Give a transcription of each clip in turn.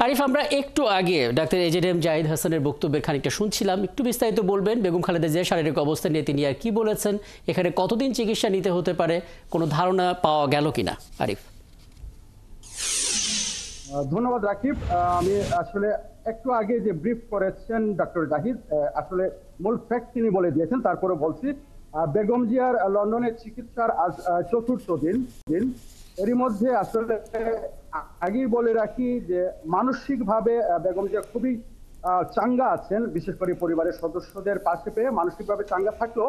আরিফ, আমরা একটু আগে ডাক্তার এজেডএম জাহিদ হাসানের বক্তব্যের খানিকটা শুনছিলাম, একটু বিস্তারিত বলবেন বেগম খালেদা জিয়ার শারীরিক অবস্থা নিয়ে তিনি আর কি বলেছেন, এখানে কতদিন চিকিৎসা নিতে হতে পারে, কোনো ধারণা পাওয়া গেল কিনা? আরিফ। ধন্যবাদ রাকিব। আমি আসলে একটু আগে যে ব্রিফ করেছেন ডক্টর জাহিদ, আসলে মূল ফ্যাক্ট তিনি বলে দিয়েছেন, তারপরে বলছি। বেগম জিয়ার লন্ডনের চিকিৎসার আজ চতুর্থ দিন। এরই মধ্যে আসলে আগেই বলে রাখি যে মানসিকভাবে বেগম জিয়া খুবই চাঙ্গা আছেন, বিশেষ করে পরিবারের সদস্যদের পাশে পেয়ে মানসিকভাবে চাঙ্গা থাকলেও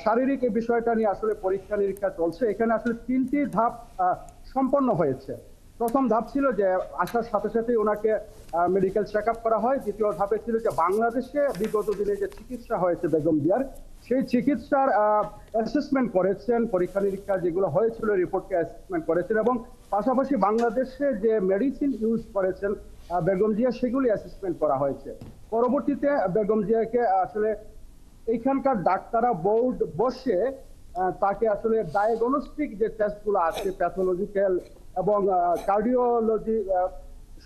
শারীরিক এই বিষয়টা নিয়ে আসলে পরীক্ষা নিরীক্ষা চলছে। এখানে আসলে 3টি ধাপ সম্পন্ন হয়েছে। প্রথম ধাপ ছিল যে আসার সাথে সাথে ওনাকে মেডিকেল চেক আপ করা হয়। দ্বিতীয় ধাপে ছিল যে বাংলাদেশে বিগত দিনে যে চিকিৎসা হয়েছে বেগম জিয়ার, সেই চিকিৎসার অ্যাসেসমেন্ট করেছেন, পরীক্ষা নিরীক্ষা যেগুলো হয়েছিল রিপোর্টকে অ্যাসেসমেন্ট করেছেন, এবং পাশাপাশি বাংলাদেশে যে মেডিসিন ইউজ করেছেন বেগম জিয়া সেগুলি অ্যাসেসমেন্ট করা হয়েছে। পরবর্তীতে বেগম জিয়াকে আসলে এইখানকার ডাক্তাররা বোর্ড বসে তাকে আসলে ডায়াগনস্টিক যে টেস্টগুলো আছে, প্যাথোলজিক্যাল এবং কার্ডিওলজি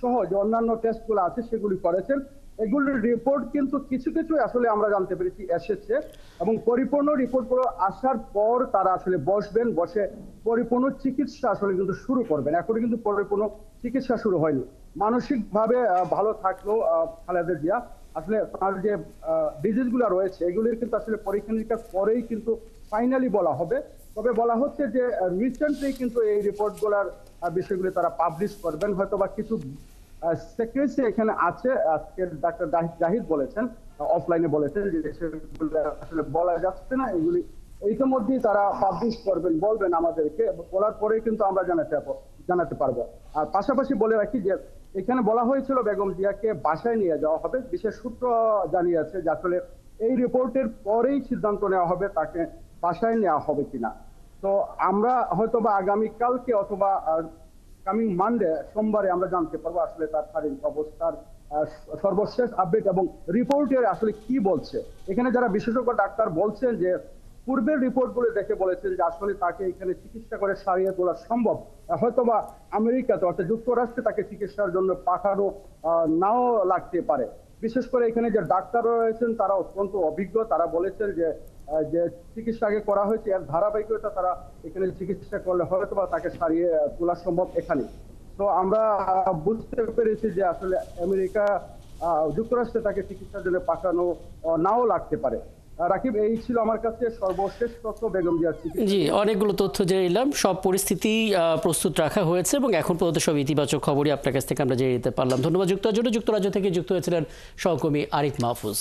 সহ যে অন্যান্য টেস্টগুলো আছে সেগুলি করেছেন। এগুলির রিপোর্ট কিন্তু কিছু কিছু আসলে আমরা জানতে পেরেছি এসেছে, এবং পরিপূর্ণ রিপোর্টগুলো আসার পর তারা আসলে বসবেন, বসে পরিপূর্ণ চিকিৎসা আসলে কিন্তু শুরু করবেন। এখনো কিন্তু পরিপূর্ণ চিকিৎসা শুরু হয়নি। মানসিকভাবে ভালো থাকলেও খালেদা জিয়া আসলে তার যে ডিজিজগুলো রয়েছে এগুলির কিন্তু আসলে পরীক্ষা নিরীক্ষার পরেই কিন্তু ফাইনালি বলা হবে। তবে বলা হচ্ছে যে রিসেন্টলি কিন্তু এই রিপোর্টগুলোর বিষয়গুলি তারা পাবলিশ করবেন। হয়তো বা কিছু সেক্রেসি এখানে আছে, আজকে ডাক্তার জাহিদ বলেছেন, অফলাইনে বলেছেন যে সেগুলো আসলে বলা যাচ্ছে না, এগুলি ইতিমধ্যেই তারা পাবলিশ করবেন, বলবেন আমাদেরকে, বলার পরেই কিন্তু আমরা জানাতে পারবো। আর পাশাপাশি বলে রাখি যে এখানে বলা হয়েছিল বেগম জিয়াকে বাসায় নিয়ে যাওয়া হবে। বিশেষ সূত্র জানিয়েছে যে আসলে এই রিপোর্টের পরেই সিদ্ধান্ত নেওয়া হবে তাকে বাসায় নেওয়া হবে কিনা। তো আমরা হয়তো বা আগামীকালকে অথবা কামিং মানডে সোমবারে আমরা জানতে পারবো আসলে তার শারীরিক অবস্থার সর্বশেষ আপডেট এবং রিপোর্টের আসলে কি বলছে। এখানে যারা বিশেষজ্ঞ ডাক্তার বলছেন যে পূর্বের রিপোর্টগুলো দেখে বলেছেন যে আসলে তাকে এখানে চিকিৎসা করে সারিয়ে তোলা সম্ভব, হয়তোবা আমেরিকাতে অর্থাৎ যুক্তরাষ্ট্রে তাকে চিকিৎসার জন্য পাঠানো নাও লাগতে পারে। বিশেষ করে এখানে যে ডাক্তার রয়েছেন তারা অত্যন্ত অভিজ্ঞ, তারা বলেছেন যে যে চিকিৎসা আগে করা হয়েছে এর ধারাবাহিকতা তারা এখানে চিকিৎসা করলে হয়তোবা তাকে সারিয়ে তোলা সম্ভব এখানে। তো আমরা বুঝতে পেরেছি যে আসলে আমেরিকা যুক্তরাষ্ট্রে তাকে চিকিৎসার জন্য পাঠানো নাও লাগতে পারে। রাকিব, এই ছিল আমার কাছে সর্বশেষ তথ্য বেগম জিয়ার চিকিৎসা। জি, অনেকগুলো তথ্য জেনে নিলাম, সব পরিস্থিতি প্রস্তুত রাখা হয়েছে এবং এখন পর্যন্ত সব ইতিবাচক খবরই আপনার কাছ থেকে আমরা জেনে নিতে পারলাম। ধন্যবাদ। যুক্তরাজ্য থেকে যুক্ত হয়েছিলেন সহকর্মী আরিফ মাহফুজ।